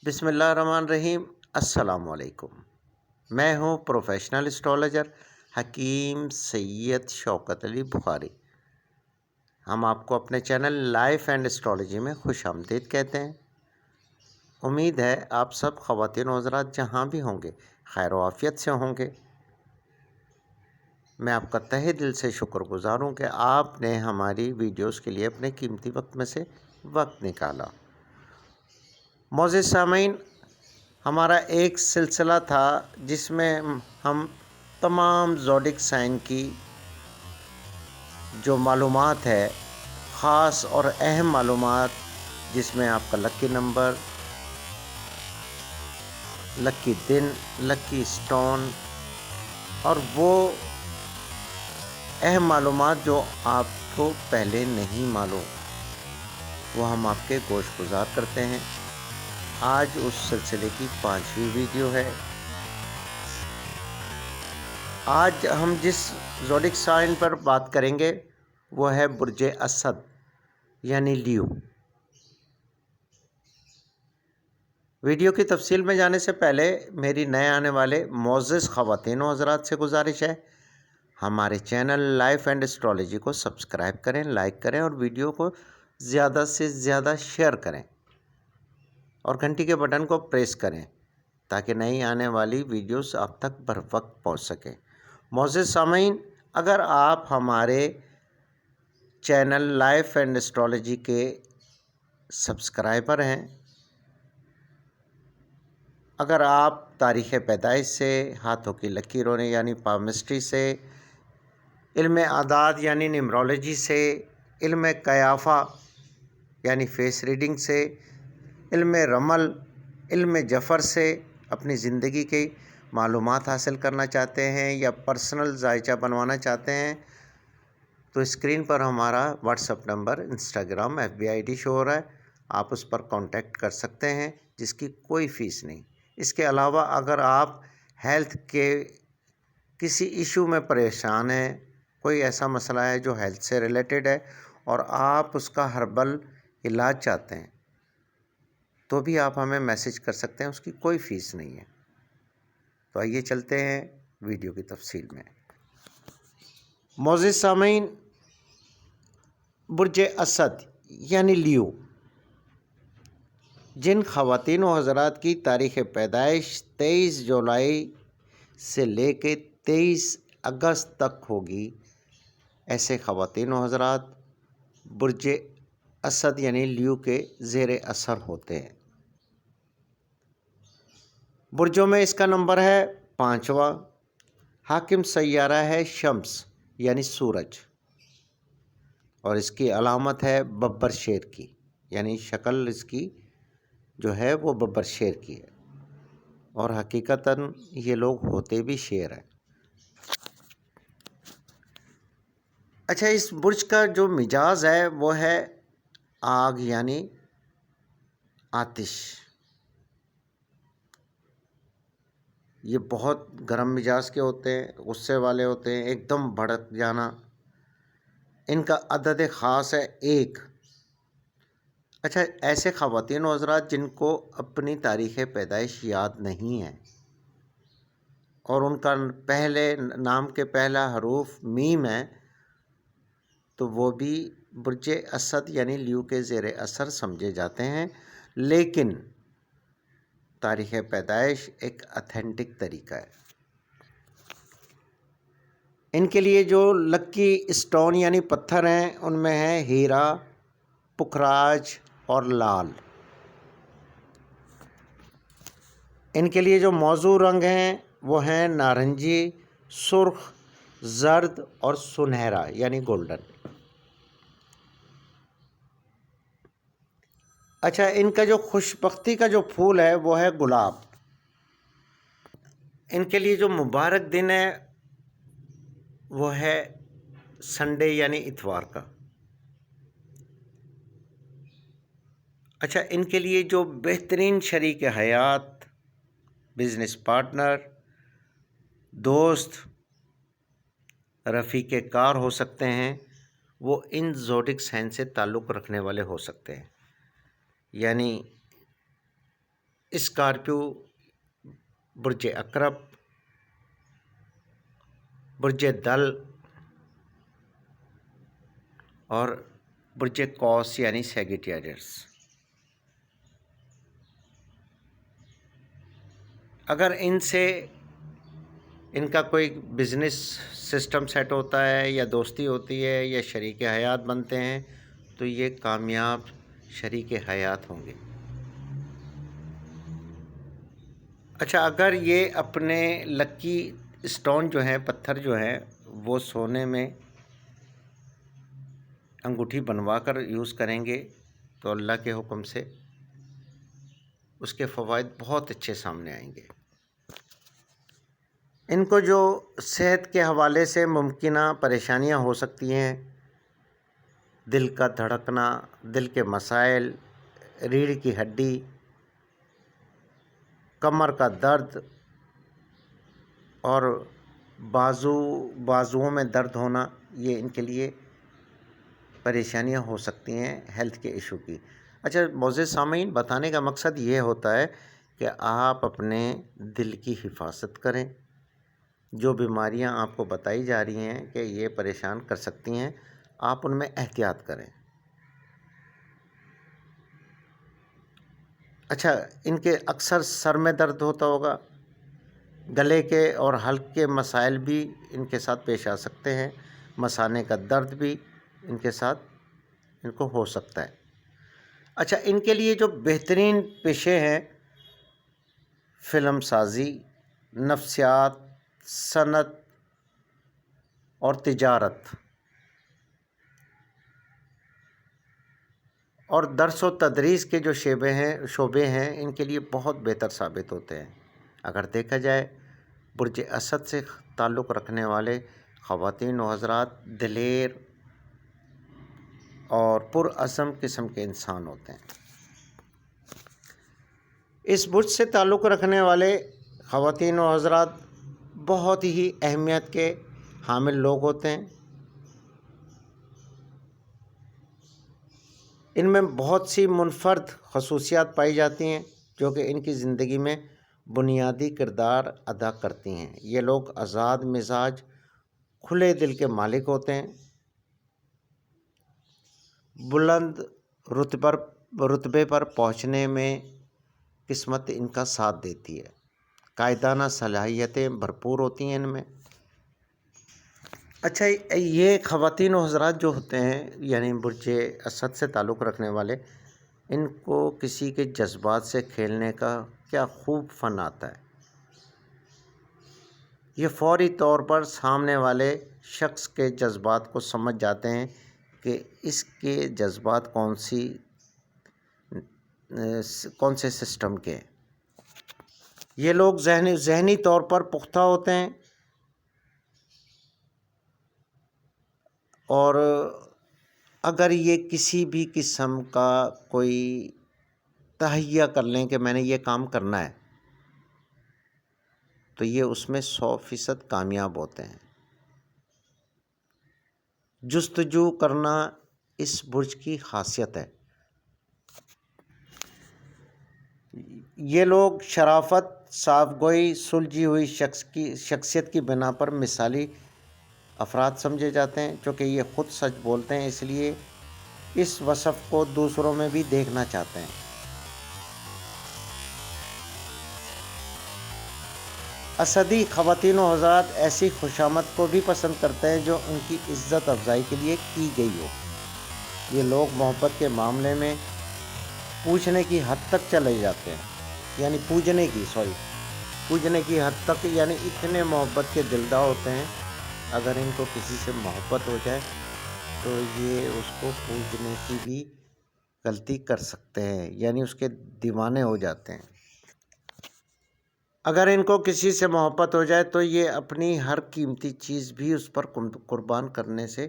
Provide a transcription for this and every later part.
بسم اللہ الرحمن الرحیم۔ السلام علیکم۔ میں ہوں پروفیشنل اسٹرالوجر حکیم سید شوکت علی بخاری۔ ہم آپ کو اپنے چینل لائف اینڈ اسٹرالوجی میں خوش آمدید کہتے ہیں۔ امید ہے آپ سب خواتین و حضرات جہاں بھی ہوں گے خیر و عافیت سے ہوں گے۔ میں آپ کا تہہ دل سے شکر گزار ہوں کہ آپ نے ہماری ویڈیوز کے لیے اپنے قیمتی وقت میں سے وقت نکالا۔ معزز سامعین، ہمارا ایک سلسلہ تھا جس میں ہم تمام زوڈک سائن کی جو معلومات ہے، خاص اور اہم معلومات، جس میں آپ کا لکی نمبر، لکی دن، لکی سٹون اور وہ اہم معلومات جو آپ کو پہلے نہیں معلوم، وہ ہم آپ کے گوش گزار کرتے ہیں۔ آج اس سلسلے کی 5ویں ویڈیو ہے۔ آج ہم جس زوڈک سائن پر بات کریں گے وہ ہے برج اسد یعنی لیو۔ ویڈیو کی تفصیل میں جانے سے پہلے میری نئے آنے والے معزز خواتین و حضرات سے گزارش ہے، ہمارے چینل لائف اینڈ اسٹرالوجی کو سبسکرائب کریں، لائک کریں اور ویڈیو کو زیادہ سے زیادہ شیئر کریں اور گھنٹی کے بٹن کو پریس کریں تاکہ نئی آنے والی ویڈیوز آپ تک بر وقت پہنچ سکیں۔ معزز سامعین، اگر آپ ہمارے چینل لائف اینڈ اسٹرالوجی کے سبسکرائبر ہیں، اگر آپ تاریخ پیدائش سے، ہاتھوں کی لکیروں نے یعنی پامسٹری سے، علم اعداد یعنی نیمرولوجی سے، علم قیافہ یعنی فیس ریڈنگ سے، علم رمل، علم جفر سے اپنی زندگی کی معلومات حاصل کرنا چاہتے ہیں یا پرسنل ذائچہ بنوانا چاہتے ہیں، تو اسکرین پر ہمارا what's app number, Instagram, FB ID شو ہو رہا ہے، آپ اس پر کانٹیکٹ کر سکتے ہیں جس کی کوئی فیس نہیں۔ اس کے علاوہ اگر آپ ہیلتھ کے کسی ایشو میں پریشان ہیں، کوئی ایسا مسئلہ ہے جو ہیلتھ سے ریلیٹڈ ہے اور آپ اس کا ہربل علاج چاہتے ہیں، تو بھی آپ ہمیں میسج کر سکتے ہیں، اس کی کوئی فیس نہیں ہے۔ تو آئیے چلتے ہیں ویڈیو کی تفصیل میں۔ معزز سامعین، برج اسد یعنی لیو، جن خواتین و حضرات کی تاریخ پیدائش 23 جولائی سے لے کے 23 اگست تک ہوگی، ایسے خواتین و حضرات برج اسد یعنی لیو کے زیر اثر ہوتے ہیں۔ برجوں میں اس کا نمبر ہے 5واں، حاکم سیارہ ہے شمس یعنی سورج، اور اس کی علامت ہے ببر شیر کی، یعنی شکل اس کی جو ہے وہ ببر شیر کی ہے، اور حقیقتاً یہ لوگ ہوتے بھی شیر ہیں۔ اچھا، اس برج کا جو مزاج ہے وہ ہے آگ یعنی آتش۔ یہ بہت گرم مزاج کے ہوتے ہیں، غصے والے ہوتے ہیں، ایک دم بھڑک جانا۔ ان کا عدد خاص ہے 1۔ اچھا، ایسے خواتین و حضرات جن کو اپنی تاریخ پیدائش یاد نہیں ہے اور ان کا پہلے نام کے پہلا حروف میم ہے، تو وہ بھی برج اسد یعنی لیو کے زیر اثر سمجھے جاتے ہیں، لیکن تاریخ پیدائش ایک اتھینٹک طریقہ ہے۔ ان کے لیے جو لکی اسٹون یعنی پتھر ہیں ان میں ہے ہیرا، پکھراج اور لال۔ ان کے لیے جو موزوں رنگ ہیں وہ ہیں نارنجی، سرخ، زرد اور سنہرا یعنی گولڈن۔ اچھا، ان کا جو خوش بختی کا جو پھول ہے وہ ہے گلاب۔ ان کے لیے جو مبارک دن ہے وہ ہے سنڈے یعنی اتوار کا۔ اچھا، ان کے لیے جو بہترین شریک حیات، بزنس پارٹنر، دوست، رفیق کار ہو سکتے ہیں، وہ ان زوڈک سائن سے تعلق رکھنے والے ہو سکتے ہیں، یعنی اسکارپیو، برج عقرب، برج دل اور برج قوس یعنی سیگیٹیریس۔ اگر ان کا کوئی بزنس سسٹم سیٹ ہوتا ہے یا دوستی ہوتی ہے یا شریک حیات بنتے ہیں تو یہ کامیاب شریک حیات ہوں گے۔ اچھا، اگر یہ اپنے لکی اسٹون جو ہیں، پتھر جو ہیں، وہ سونے میں انگوٹھی بنوا کر یوز کریں گے تو اللہ کے حکم سے اس کے فوائد بہت اچھے سامنے آئیں گے۔ ان کو جو صحت کے حوالے سے ممکنہ پریشانیاں ہو سکتی ہیں، دل کا دھڑکنا، دل کے مسائل، ریڑھ کی ہڈی، کمر کا درد اور بازوؤں میں درد ہونا، یہ ان کے لیے پریشانیاں ہو سکتی ہیں ہیلتھ کے ایشو کی۔ اچھا معزز سامعین، بتانے کا مقصد یہ ہوتا ہے کہ آپ اپنے دل کی حفاظت کریں۔ جو بیماریاں آپ کو بتائی جا رہی ہیں کہ یہ پریشان کر سکتی ہیں، آپ ان میں احتیاط کریں۔ اچھا، ان کے اکثر سر میں درد ہوتا ہوگا، گلے کے اور حلق کے مسائل بھی ان کے ساتھ پیش آ سکتے ہیں، مثانے کا درد بھی ان کے ساتھ ان کو ہو سکتا ہے۔ اچھا، ان کے لیے جو بہترین پیشے ہیں، فلم سازی، نفسیات، صنعت اور تجارت اور درس و تدریس کے جو شعبے ہیں ان کے لیے بہت بہتر ثابت ہوتے ہیں۔ اگر دیکھا جائے، برج اسد سے تعلق رکھنے والے خواتین و حضرات دلیر اور پرعزم قسم کے انسان ہوتے ہیں۔ اس برج سے تعلق رکھنے والے خواتین و حضرات بہت ہی اہمیت کے حامل لوگ ہوتے ہیں۔ ان میں بہت سی منفرد خصوصیات پائی جاتی ہیں جو کہ ان کی زندگی میں بنیادی کردار ادا کرتی ہیں۔ یہ لوگ آزاد مزاج، کھلے دل کے مالک ہوتے ہیں۔ بلند رتبے پر پہنچنے میں قسمت ان کا ساتھ دیتی ہے۔ قائدانہ صلاحیتیں بھرپور ہوتی ہیں ان میں۔ اچھا، یہ خواتین و حضرات جو ہوتے ہیں یعنی برج اسد سے تعلق رکھنے والے، ان کو کسی کے جذبات سے کھیلنے کا کیا خوب فن آتا ہے۔ یہ فوری طور پر سامنے والے شخص کے جذبات کو سمجھ جاتے ہیں کہ اس کے جذبات کون سے سسٹم کے ہیں۔ یہ لوگ ذہنی طور پر پختہ ہوتے ہیں اور اگر یہ کسی بھی قسم کا کوئی تہیہ کر لیں کہ میں نے یہ کام کرنا ہے تو یہ اس میں 100% کامیاب ہوتے ہیں۔ جستجو کرنا اس برج کی خاصیت ہے۔ یہ لوگ شرافت، صاف گوئی، سلجھی ہوئی شخصیت کی بنا پر مثالی افراد سمجھے جاتے ہیں، چونکہ یہ خود سچ بولتے ہیں، اس لیے اس وصف کو دوسروں میں بھی دیکھنا چاہتے ہیں۔ اسدی خواتین و حضرات ایسی خوشامد کو بھی پسند کرتے ہیں جو ان کی عزت افزائی کے لیے کی گئی ہو۔ یہ لوگ محبت کے معاملے میں پوجنے کی حد تک چلے جاتے ہیں، یعنی پوجنے کی حد تک، یعنی اتنے محبت کے دلدار ہوتے ہیں۔ اگر ان کو کسی سے محبت ہو جائے تو یہ اس کو پوجنے کی بھی غلطی کر سکتے ہیں، یعنی اس کے دیوانے ہو جاتے ہیں۔ اگر ان کو کسی سے محبت ہو جائے تو یہ اپنی ہر قیمتی چیز بھی اس پر قربان کرنے سے۔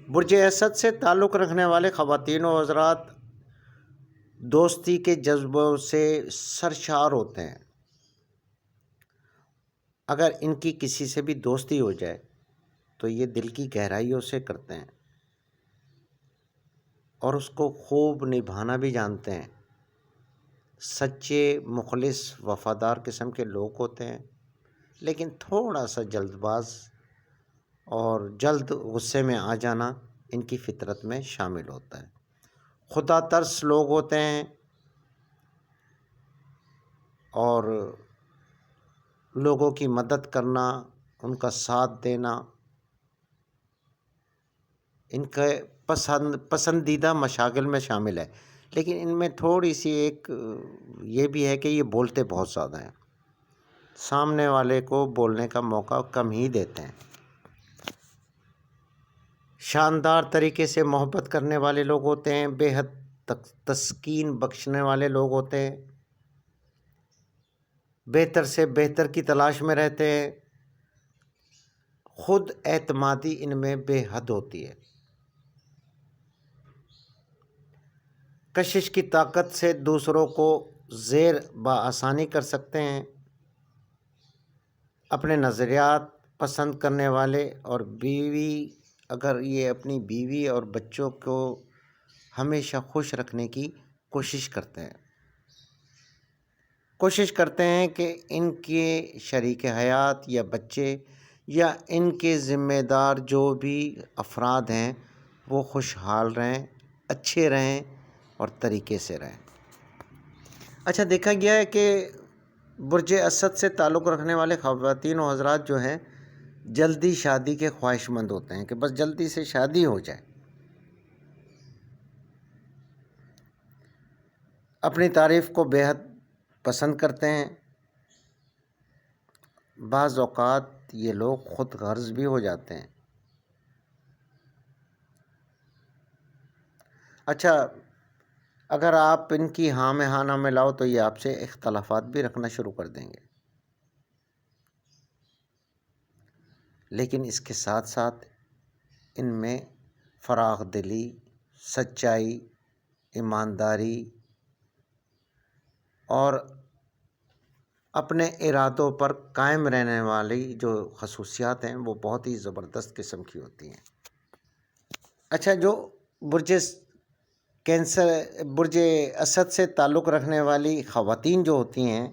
برج اسد سے تعلق رکھنے والے خواتین و حضرات دوستی کے جذبوں سے سرشار ہوتے ہیں۔ اگر ان کی کسی سے بھی دوستی ہو جائے تو یہ دل کی گہرائیوں سے کرتے ہیں اور اس کو خوب نبھانا بھی جانتے ہیں۔ سچے مخلص وفادار قسم کے لوگ ہوتے ہیں، لیکن تھوڑا سا جلد باز اور جلد غصے میں آ جانا ان کی فطرت میں شامل ہوتا ہے۔ خدا ترس لوگ ہوتے ہیں اور لوگوں کی مدد کرنا، ان کا ساتھ دینا ان کے پسندیدہ مشاغل میں شامل ہے، لیکن ان میں تھوڑی سی ایک یہ بھی ہے کہ یہ بولتے بہت زیادہ ہیں، سامنے والے کو بولنے کا موقع کم ہی دیتے ہیں۔ شاندار طریقے سے محبت کرنے والے لوگ ہوتے ہیں، بے حد تسکین بخشنے والے لوگ ہوتے ہیں، بہتر سے بہتر کی تلاش میں رہتے ہیں، خود اعتمادی ان میں بے حد ہوتی ہے، کشش کی طاقت سے دوسروں کو زیر بآسانی کر سکتے ہیں، اپنے نظریات پسند کرنے والے اور اگر یہ اپنی بیوی اور بچوں کو ہمیشہ خوش رکھنے کی کوشش کرتے ہیں کہ ان کے شریک حیات یا بچے یا ان کے ذمہ دار جو بھی افراد ہیں وہ خوشحال رہیں، اچھے رہیں اور طریقے سے رہیں۔ اچھا، دیکھا گیا ہے کہ برج اسد سے تعلق رکھنے والے خواتین و حضرات جو ہیں جلدی شادی کے خواہش مند ہوتے ہیں کہ بس جلدی سے شادی ہو جائے، اپنی تعریف کو بے حد پسند کرتے ہیں، بعض اوقات یہ لوگ خود غرض بھی ہو جاتے ہیں۔ اچھا، اگر آپ ان کی ہاں میں ہاں نہ ملاؤ تو یہ آپ سے اختلافات بھی رکھنا شروع کر دیں گے، لیکن اس کے ساتھ ساتھ ان میں فراخ دلی، سچائی، ایمانداری اور اپنے ارادوں پر قائم رہنے والی جو خصوصیات ہیں وہ بہت ہی زبردست قسم کی ہوتی ہیں۔ اچھا، جو برج اسد سے تعلق رکھنے والی خواتین جو ہوتی ہیں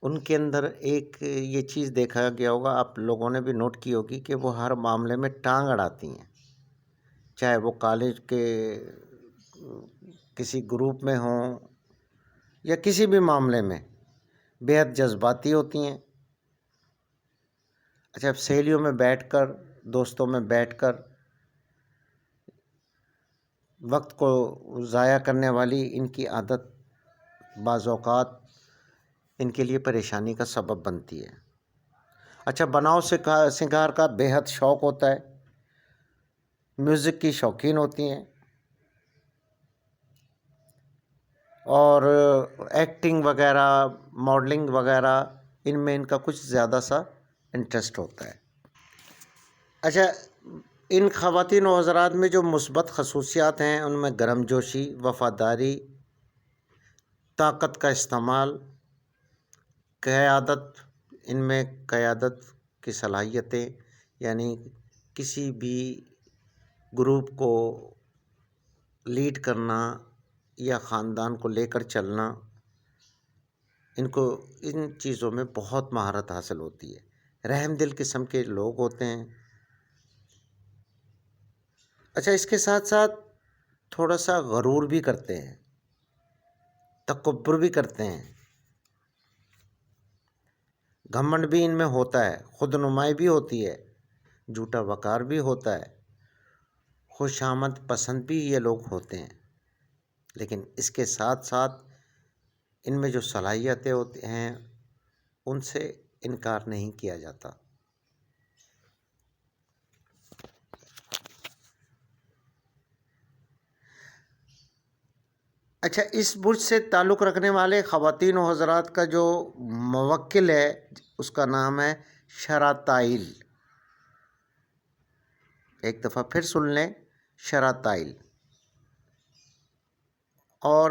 ان کے اندر ایک یہ چیز دیکھا گیا ہوگا، آپ لوگوں نے بھی نوٹ کی ہوگی کہ وہ ہر معاملے میں ٹانگ اڑاتی ہیں، چاہے وہ کالج کے کسی گروپ میں ہوں یا کسی بھی معاملے میں بے حد جذباتی ہوتی ہیں۔ اچھا، سہیلیوں میں بیٹھ کر، دوستوں میں بیٹھ کر وقت کو ضائع کرنے والی ان کی عادت بعض اوقات ان کے لیے پریشانی کا سبب بنتی ہے۔ اچھا، بناؤ سنگار کا بے حد شوق ہوتا ہے، میوزک کی شوقین ہوتی ہیں اور ایکٹنگ وغیرہ، ماڈلنگ وغیرہ ان میں ان کا کچھ زیادہ سا انٹرسٹ ہوتا ہے۔ اچھا، ان خواتین و حضرات میں جو مثبت خصوصیات ہیں ان میں گرم جوشی، وفاداری، طاقت کا استعمال، قیادت، ان میں قیادت کی صلاحیتیں، یعنی کسی بھی گروپ کو لیڈ کرنا یا خاندان کو لے کر چلنا، ان کو ان چیزوں میں بہت مہارت حاصل ہوتی ہے، رحم دل قسم کے لوگ ہوتے ہیں۔ اچھا، اس کے ساتھ ساتھ تھوڑا سا غرور بھی کرتے ہیں، تکبر بھی کرتے ہیں، گھمنڈ بھی ان میں ہوتا ہے، خود نمائی بھی ہوتی ہے، جھوٹا وقار بھی ہوتا ہے، خوش آمد پسند بھی یہ لوگ ہوتے ہیں، لیکن اس کے ساتھ ساتھ ان میں جو صلاحیتیں ہوتی ہیں ان سے انکار نہیں کیا جاتا۔ اچھا، اس برج سے تعلق رکھنے والے خواتین و حضرات کا جو موکل ہے اس کا نام ہے شرطائل۔ ایک دفعہ پھر سن لیں، شرطائل۔ اور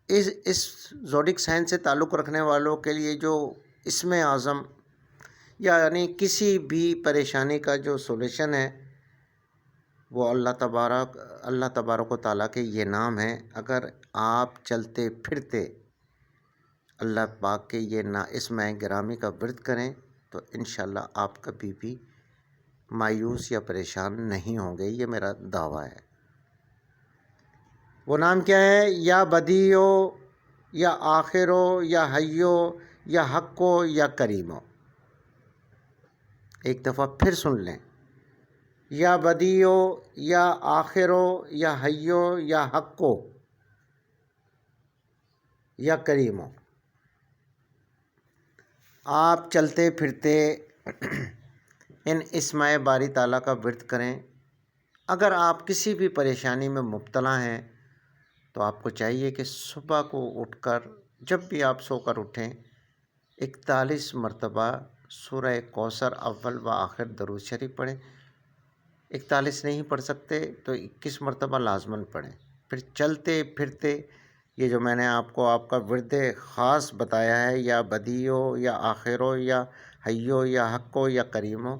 اس زوڈک سائن سے تعلق رکھنے والوں کے لیے جو اسم اعظم یعنی کسی بھی پریشانی کا جو سولوشن ہے وہ اللہ تبارک و تعالیٰ کے یہ نام ہیں. اگر آپ چلتے پھرتے اللہ پاک کے یہ اسم گرامی کا ورد کریں تو انشاءاللہ آپ کبھی بھی مایوس یا پریشان نہیں ہوں گے. یہ میرا دعویٰ ہے. وہ نام کیا ہے؟ یا بدیعو، یا آخرو، یا حیو، یا حقو، یا کریمو. ایک دفعہ پھر سن لیں. یا بدیعو، یا آخرو، یا حیو، یا حقو، یا کریمو. آپ چلتے پھرتے ان اسماء باری تعالیٰ کا ورد کریں. اگر آپ کسی بھی پریشانی میں مبتلا ہیں تو آپ کو چاہیے کہ صبح کو اٹھ کر جب بھی آپ سو کر اٹھیں 41 مرتبہ سورہ کوثر اول و آخر درود شریف پڑھیں. 41 نہیں پڑھ سکتے تو 21 مرتبہ لازماً پڑھیں. پھر چلتے پھرتے یہ جو میں نے آپ کا ورد خاص بتایا ہے، یا بدیعو، یا آخرو، یا حیو، یا حقو، یا کریمو،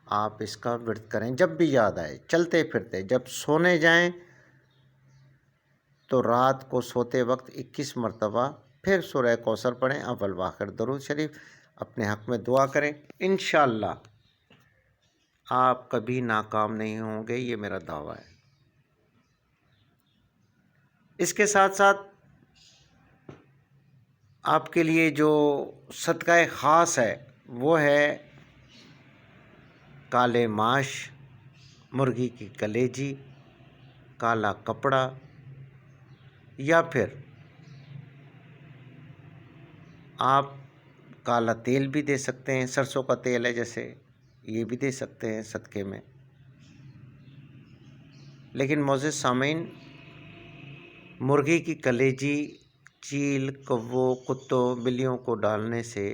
آپ اس کا ورد کریں جب بھی یاد آئے چلتے پھرتے. جب سونے جائیں تو رات کو سوتے وقت 21 مرتبہ پھر سورہ کوثر پڑھیں، اول و آخر درود شریف اپنے حق میں دعا کریں. انشاءاللہ آپ کبھی ناکام نہیں ہوں گے. یہ میرا دعویٰ ہے. اس کے ساتھ ساتھ آپ کے لیے جو صدقہ خاص ہے وہ ہے کالے ماش، مرغی کی کلیجی، کالا کپڑا، یا پھر آپ کالا تیل بھی دے سکتے ہیں. سرسوں کا تیل ہے جیسے، یہ بھی دے سکتے ہیں صدقے میں. لیکن معزز سامعین، مرغی کی کلیجی چیل، کووں، کتوں، بلیوں کو ڈالنے سے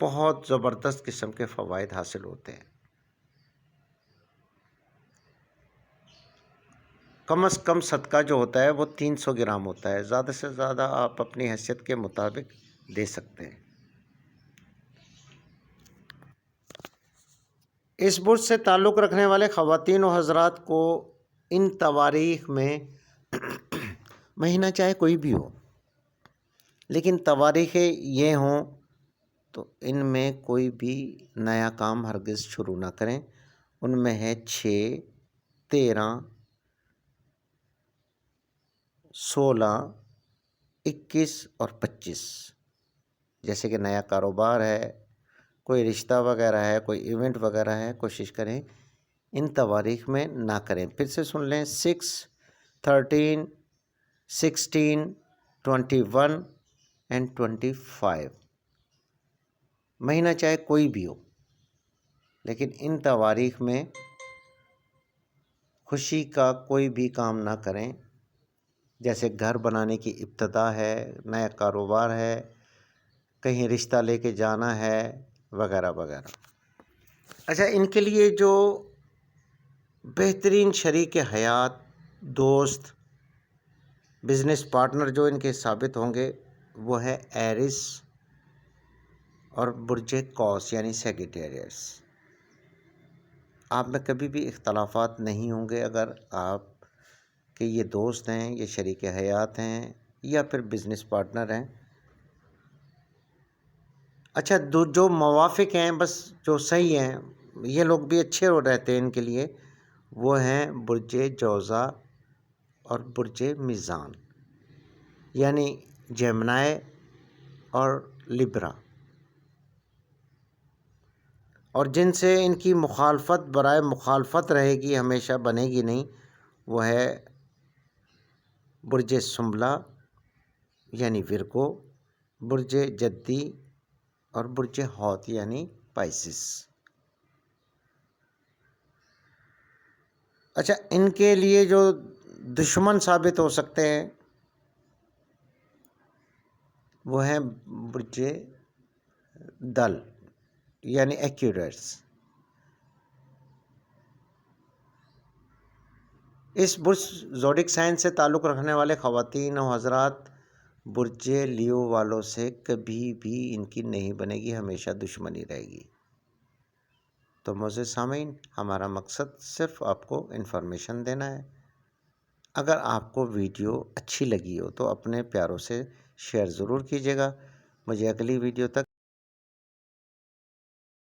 بہت زبردست قسم کے فوائد حاصل ہوتے ہیں. کم از کم صدقہ جو ہوتا ہے وہ 300 گرام ہوتا ہے. زیادہ سے زیادہ آپ اپنی حیثیت کے مطابق دے سکتے ہیں. اس برج سے تعلق رکھنے والے خواتین و حضرات کو ان تواریخ میں مہینہ چاہے کوئی بھی ہو، لیکن تواریخیں یہ ہوں تو ان میں کوئی بھی نیا کام ہرگز شروع نہ کریں. ان میں ہے 6، 13، 16، 21 اور 25. جیسے کہ نیا کاروبار ہے، کوئی رشتہ وغیرہ ہے، کوئی ایونٹ وغیرہ ہے، کوشش کریں ان تواریخ میں نہ کریں. پھر سے سن لیں. 6، 13، 16، 21 اینڈ 25. مہینہ چاہے کوئی بھی ہو، لیکن ان تواریخ میں خوشی کا کوئی بھی کام نہ کریں. جیسے گھر بنانے کی ابتدا ہے، نیا کاروبار ہے، کہیں رشتہ لے کے جانا ہے، وغیرہ وغیرہ. اچھا، ان کے لیے جو بہترین شریک حیات، دوست، بزنس پارٹنر جو ان کے ثابت ہوں گے وہ ہے ایرس اور برج قوس یعنی سیگیٹیریس. آپ میں کبھی بھی اختلافات نہیں ہوں گے اگر آپ کے یہ دوست ہیں، یہ شریک حیات ہیں، یا پھر بزنس پارٹنر ہیں. اچھا، جو موافق ہیں، بس جو صحیح ہیں، یہ لوگ بھی اچھے رہتے ہیں ان کے لیے، وہ ہیں برج جوزا اور برج میزان یعنی جیمنائے اور لبرا. اور جن سے ان کی مخالفت برائے مخالفت رہے گی، ہمیشہ بنے گی نہیں، وہ ہے برج سنبلا یعنی ورگو، برج جدی اور برج حوت یعنی پائسس. اچھا، ان کے لیے جو دشمن ثابت ہو سکتے ہیں وہ ہیں برج دل یعنی ایکیورس. اس برج زوڈک سائن سے تعلق رکھنے والے خواتین و حضرات برج لیو والوں سے کبھی بھی ان کی نہیں بنے گی، ہمیشہ دشمنی رہے گی. تو معزز سامعین، ہمارا مقصد صرف آپ کو انفارمیشن دینا ہے۔ اگر آپ کو ویڈیو اچھی لگی ہو تو اپنے پیاروں سے شیئر ضرور کیجیے گا۔ مجھے اگلی ویڈیو تک